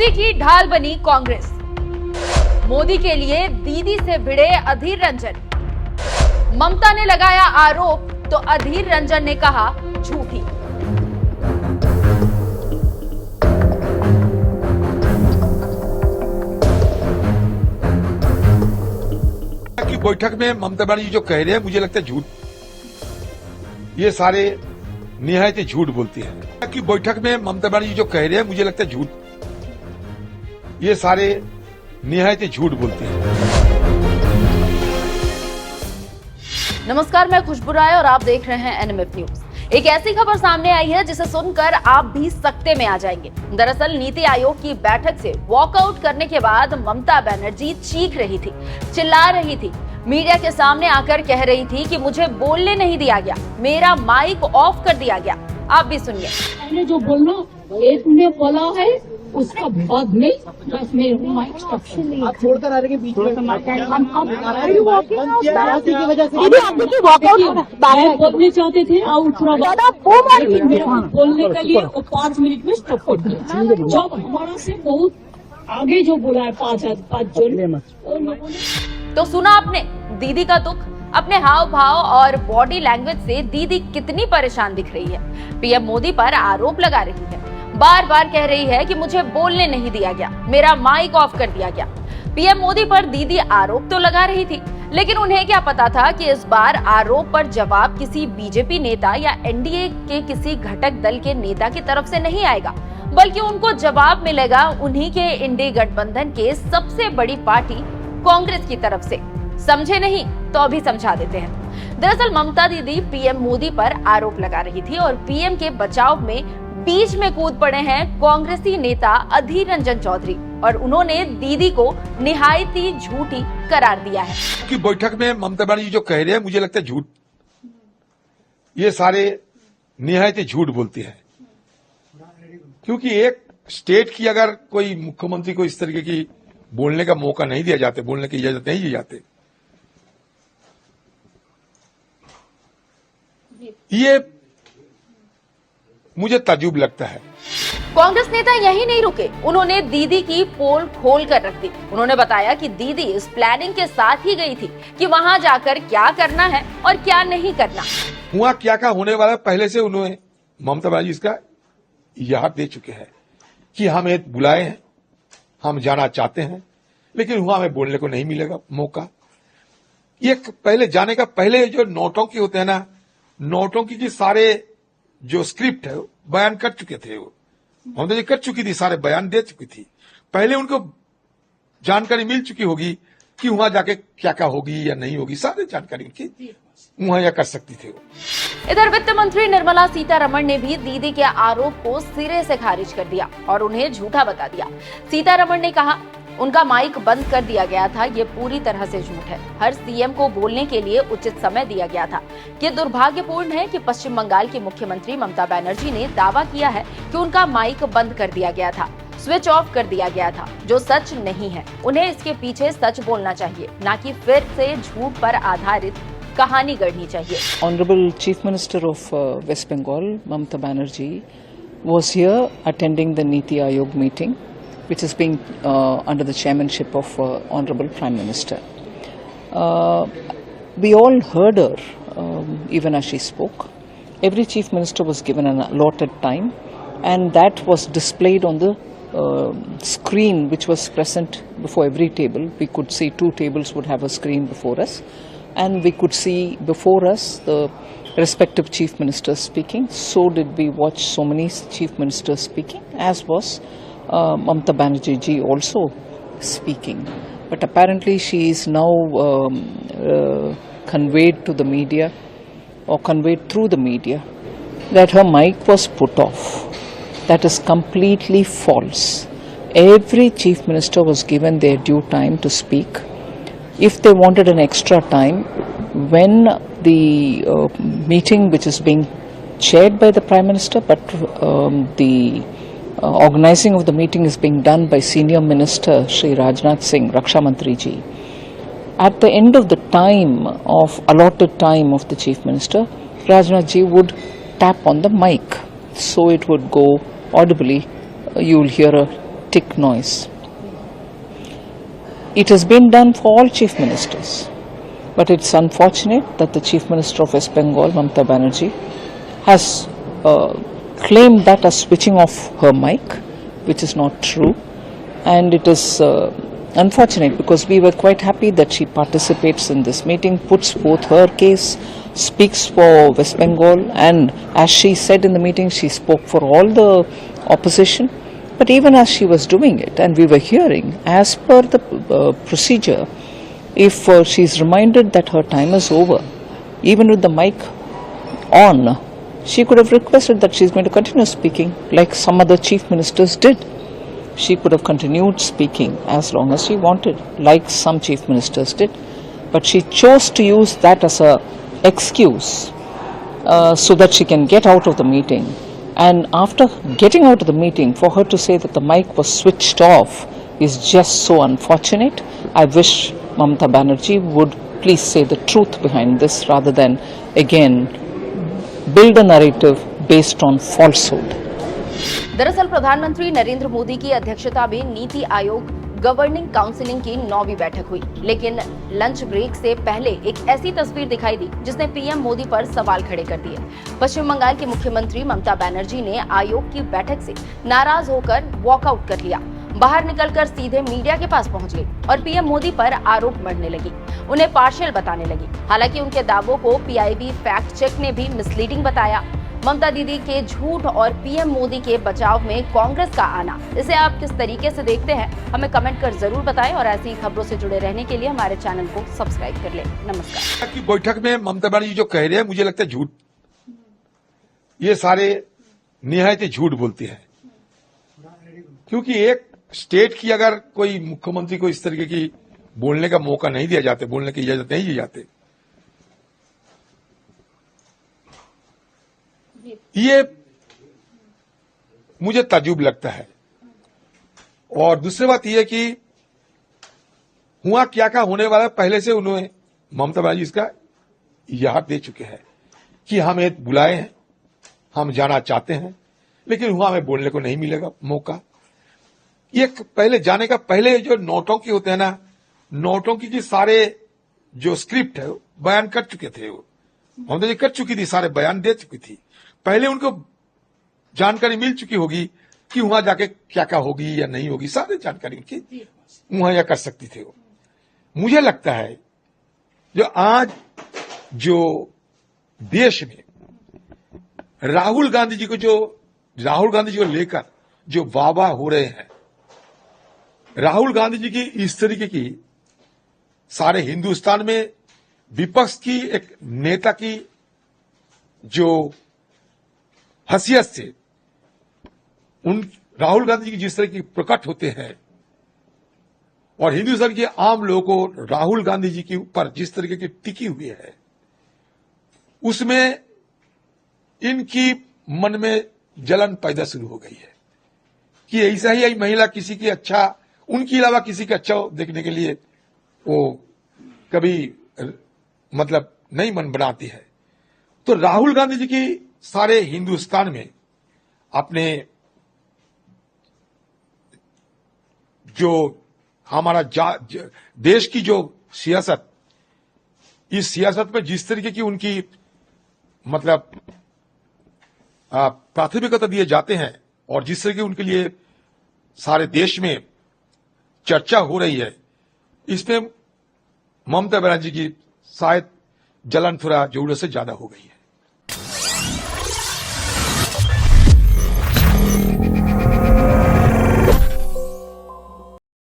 मोदी की ढाल बनी कांग्रेस। मोदी के लिए दीदी से भिड़े अधीर रंजन। ममता ने लगाया आरोप तो अधीर रंजन ने कहा झूठी। की बैठक में ममता बनर्जी जो कह रहे हैं मुझे लगता है झूठ, ये सारे निहायत झूठ बोलती है। कि बैठक में ममता बनर्जी जो कह रहे हैं मुझे लगता है झूठ, ये सारे निहायत झूठ बोलती है। नमस्कार, मैं खुशबू राय और आप देख रहे हैं एनएमएफ न्यूज। एक ऐसी खबर सामने आई है जिसे सुनकर आप भी सकते में आ जाएंगे। दरअसल नीति आयोग की बैठक से वॉकआउट करने के बाद ममता बनर्जी चीख रही थी, चिल्ला रही थी, मीडिया के सामने आकर कह रही थी कि मुझे बोलने नहीं दिया गया, मेरा माइक ऑफ कर दिया गया। आप भी सुनिए। पहले जो बोलना एक ने बोला है उसका बाद में बस मेरे माइक स्टॉप आप छोड़कर आ रहे हैं बीच में बोलने चाहते थे बोलने के लिए वो 5 मिनट में स्टॉप कर दिया। जब हमारा से बहुत आगे जो बोला है 5 जन, तो सुना आपने दीदी का दुख। अपने हाव भाव और बॉडी लैंग्वेज से दीदी कितनी परेशान दिख रही है। पीएम मोदी पर आरोप लगा रही है, बार बार कह रही है कि मुझे बोलने नहीं दिया गया, मेरा माइक ऑफ कर दिया गया। पीएम मोदी पर दीदी आरोप तो लगा रही थी, लेकिन उन्हें क्या पता था कि इस बार आरोप पर जवाब किसी बीजेपी नेता या एनडीए के किसी घटक दल के नेता की तरफ से नहीं आएगा, बल्कि उनको जवाब मिलेगा उन्हीं के इंडी गठबंधन के सबसे बड़ी पार्टी कांग्रेस की तरफ से। समझे नहीं तो अभी समझा देते हैं। दरअसल ममता दीदी पीएम मोदी पर आरोप लगा रही थी और पीएम के बचाव में बीच में कूद पड़े हैं कांग्रेसी नेता अधीर रंजन चौधरी और उन्होंने दीदी को निहायत ही झूठी करार दिया है। कि बैठक में ममता बनर्जी जो कह रहे हैं मुझे लगता है झूठ, ये सारे निहायत झूठ बोलती है। क्योंकि एक स्टेट की अगर कोई मुख्यमंत्री को इस तरीके की बोलने का मौका नहीं दिया जाते, बोलने की इजाजत नहीं दी जाती, ये मुझे ताज्जुब लगता है। कांग्रेस नेता यही नहीं रुके, उन्होंने दीदी की पोल खोल कर रख दी। उन्होंने बताया कि दीदी इस प्लानिंग के साथ ही गई थी कि वहां जाकर क्या करना है और क्या नहीं करना। हुआ क्या होने वाला पहले से उन्होंने ममता बनर्जी इसका इजाहर दे चुके हैं कि हमें बुलाए हैं, हम जाना चाहते हैं, लेकिन हुआ हमें बोलने को नहीं मिलेगा मौका। ये पहले जाने का पहले जो नौटंकी होते हैं ना, नौटंकी की सारे जो स्क्रिप्ट है वो बयान कर चुके थे, वो ममता जी कर चुकी थी, सारे बयान दे चुकी थी। पहले उनको जानकारी मिल चुकी होगी कि वहां जाके क्या क्या होगी या नहीं होगी, सारी जानकारी उनकी मुहैया कर सकती थी वो। इधर वित्त मंत्री निर्मला सीतारमण ने भी दीदी के आरोप को सिरे से खारिज कर दिया और उन्हें झूठा बता दिया। सीतारमण ने कहा उनका माइक बंद कर दिया गया था, ये पूरी तरह से झूठ है। हर सीएम को बोलने के लिए उचित समय दिया गया था। ये दुर्भाग्यपूर्ण है कि पश्चिम बंगाल की मुख्यमंत्री ममता बनर्जी ने दावा किया है कि उनका माइक बंद कर दिया गया था, स्विच ऑफ कर दिया गया था, जो सच नहीं है। उन्हें इसके पीछे सच बोलना चाहिए, न कि फिर से झूठ पर आधारित कहानी गढ़नी चाहिए। Honorable Chief Minister of West Bengal, Mamata Banerjee, was here attending the Niti Aayog meeting, which is being under the chairmanship of Honorable Prime Minister. We all heard her, even as she spoke. Every Chief Minister was given an allotted time, and that was displayed on the screen which was present before every table. We could see 2 tables would have a screen before us, and we could see before us the respective Chief Ministers speaking. So did we watch so many Chief Ministers speaking, as was Mamata Banerjee ji also speaking. But apparently she is now conveyed to the media, or conveyed through the media, that her mic was put off. That is completely false. Every Chief Minister was given their due time to speak. If they wanted an extra time, when the meeting which is being chaired by the Prime Minister, but the organizing of the meeting is being done by Senior Minister Shri Rajnath Singh, Raksha Mantri ji. At the end of the time of allotted time of the Chief Minister, Rajnath ji would tap on the mic, so it would go audibly. You will hear a tick noise. It has been done for all chief ministers, but it's unfortunate that the Chief Minister of West Bengal, Mamata Banerjee, has claimed that as switching off her mic, which is not true, and it is unfortunate because we were quite happy that she participates in this meeting, puts forth her case, speaks for West Bengal, and as she said in the meeting, she spoke for all the opposition. But even as she was doing it, and we were hearing, as per the procedure, if she is reminded that her time is over, even with the mic on, she could have requested that she is going to continue speaking like some other chief ministers did. She could have continued speaking as long as she wanted, like some chief ministers did. But she chose to use that as a excuse so that she can get out of the meeting. And after getting out of the meeting, for her to say that the mic was switched off is just so unfortunate. I wish Mamata Banerjee would please say the truth behind this rather than, again, build a narrative based on falsehood. दरअसल प्रधानमंत्री नरेंद्र मोदी की अध्यक्षता में NITI Aayog governing counselling की 9वीं बैठक हुई, लेकिन lunch break से पहले एक ऐसी तस्वीर दिखाई दी जिसने पीएम मोदी पर सवाल खड़े कर दिए। पश्चिम बंगाल की मुख्यमंत्री ममता बनर्जी ने आयोग की बैठक से नाराज होकर वॉकआउट कर लिया, बाहर निकलकर सीधे मीडिया के पास पहुंच गई और पीएम मोदी पर आरोप मढ़ने लगी, उन्हें पार्शियल बताने लगी। हालांकि उनके दावों को पीआईबी फैक्ट चेक ने भी मिसलीडिंग बताया। ममता दीदी के झूठ और पीएम मोदी के बचाव में कांग्रेस का आना, इसे आप किस तरीके से देखते हैं, हमें कमेंट कर जरूर बताएं और ऐसी खबरों से जुड़े रहने के लिए हमारे चैनल को सब्सक्राइब कर लें। नमस्कार। की बैठक में ममता बनर्जी जो कह रहे हैं, मुझे लगता है झूठ, ये सारे निहायत झूठ बोलते हैं, क्योंकि एक स्टेट की अगर कोई मुख्यमंत्री को इस तरीके की बोलने का मौका नहीं दिया जाते, बोलने की इजाजत नहीं दी जाती, ये मुझे ताज्जुब लगता है। और दूसरी बात यह कि हुआ क्या होने वाला, पहले से उन्होंने ममता बनर्जी इसका इजाहर दे चुके हैं कि हमें बुलाए हैं, हम जाना चाहते हैं, लेकिन वहां हमें बोलने को नहीं मिलेगा मौका। ये पहले जाने का पहले जो नौटंकी होते हैं ना, नौटंकी की सारे जो स्क्रिप्ट है बयान कर चुके थे, वो ममता जी कर चुकी थी, सारे बयान दे चुकी थी। पहले उनको जानकारी मिल चुकी होगी कि वहां जाके क्या होगी या नहीं होगी, सारी जानकारी उनकी वहां या कर सकती थे वो। मुझे लगता है जो आज जो देश में राहुल गांधी जी को लेकर जो वाह हो रहे हैं, राहुल गांधी जी की इस तरीके की सारे हिंदुस्तान में विपक्ष की एक नेता की जो हैसियत से उन राहुल गांधी जी जिस तरह की प्रकट होते हैं और हिंदुस्तान के आम लोगों को राहुल गांधी जी के ऊपर जिस तरीके की टिकी हुई है, उसमें इनकी मन में जलन पैदा शुरू हो गई है कि ऐसा ही महिला किसी की अच्छा, उनके अलावा किसी का अच्छा देखने के लिए वो कभी मतलब नहीं मन बनाती है। तो राहुल गांधी जी की सारे हिंदुस्तान में अपने जो हमारा देश की जो सियासत, इस सियासत में जिस तरीके की उनकी मतलब प्राथमिकता दिए जाते हैं और जिस तरह की उनके लिए सारे देश में चर्चा हो रही है, इसमें ममता बनर्जी की शायद जलन थोड़ा जरूरत से ज्यादा हो गई है।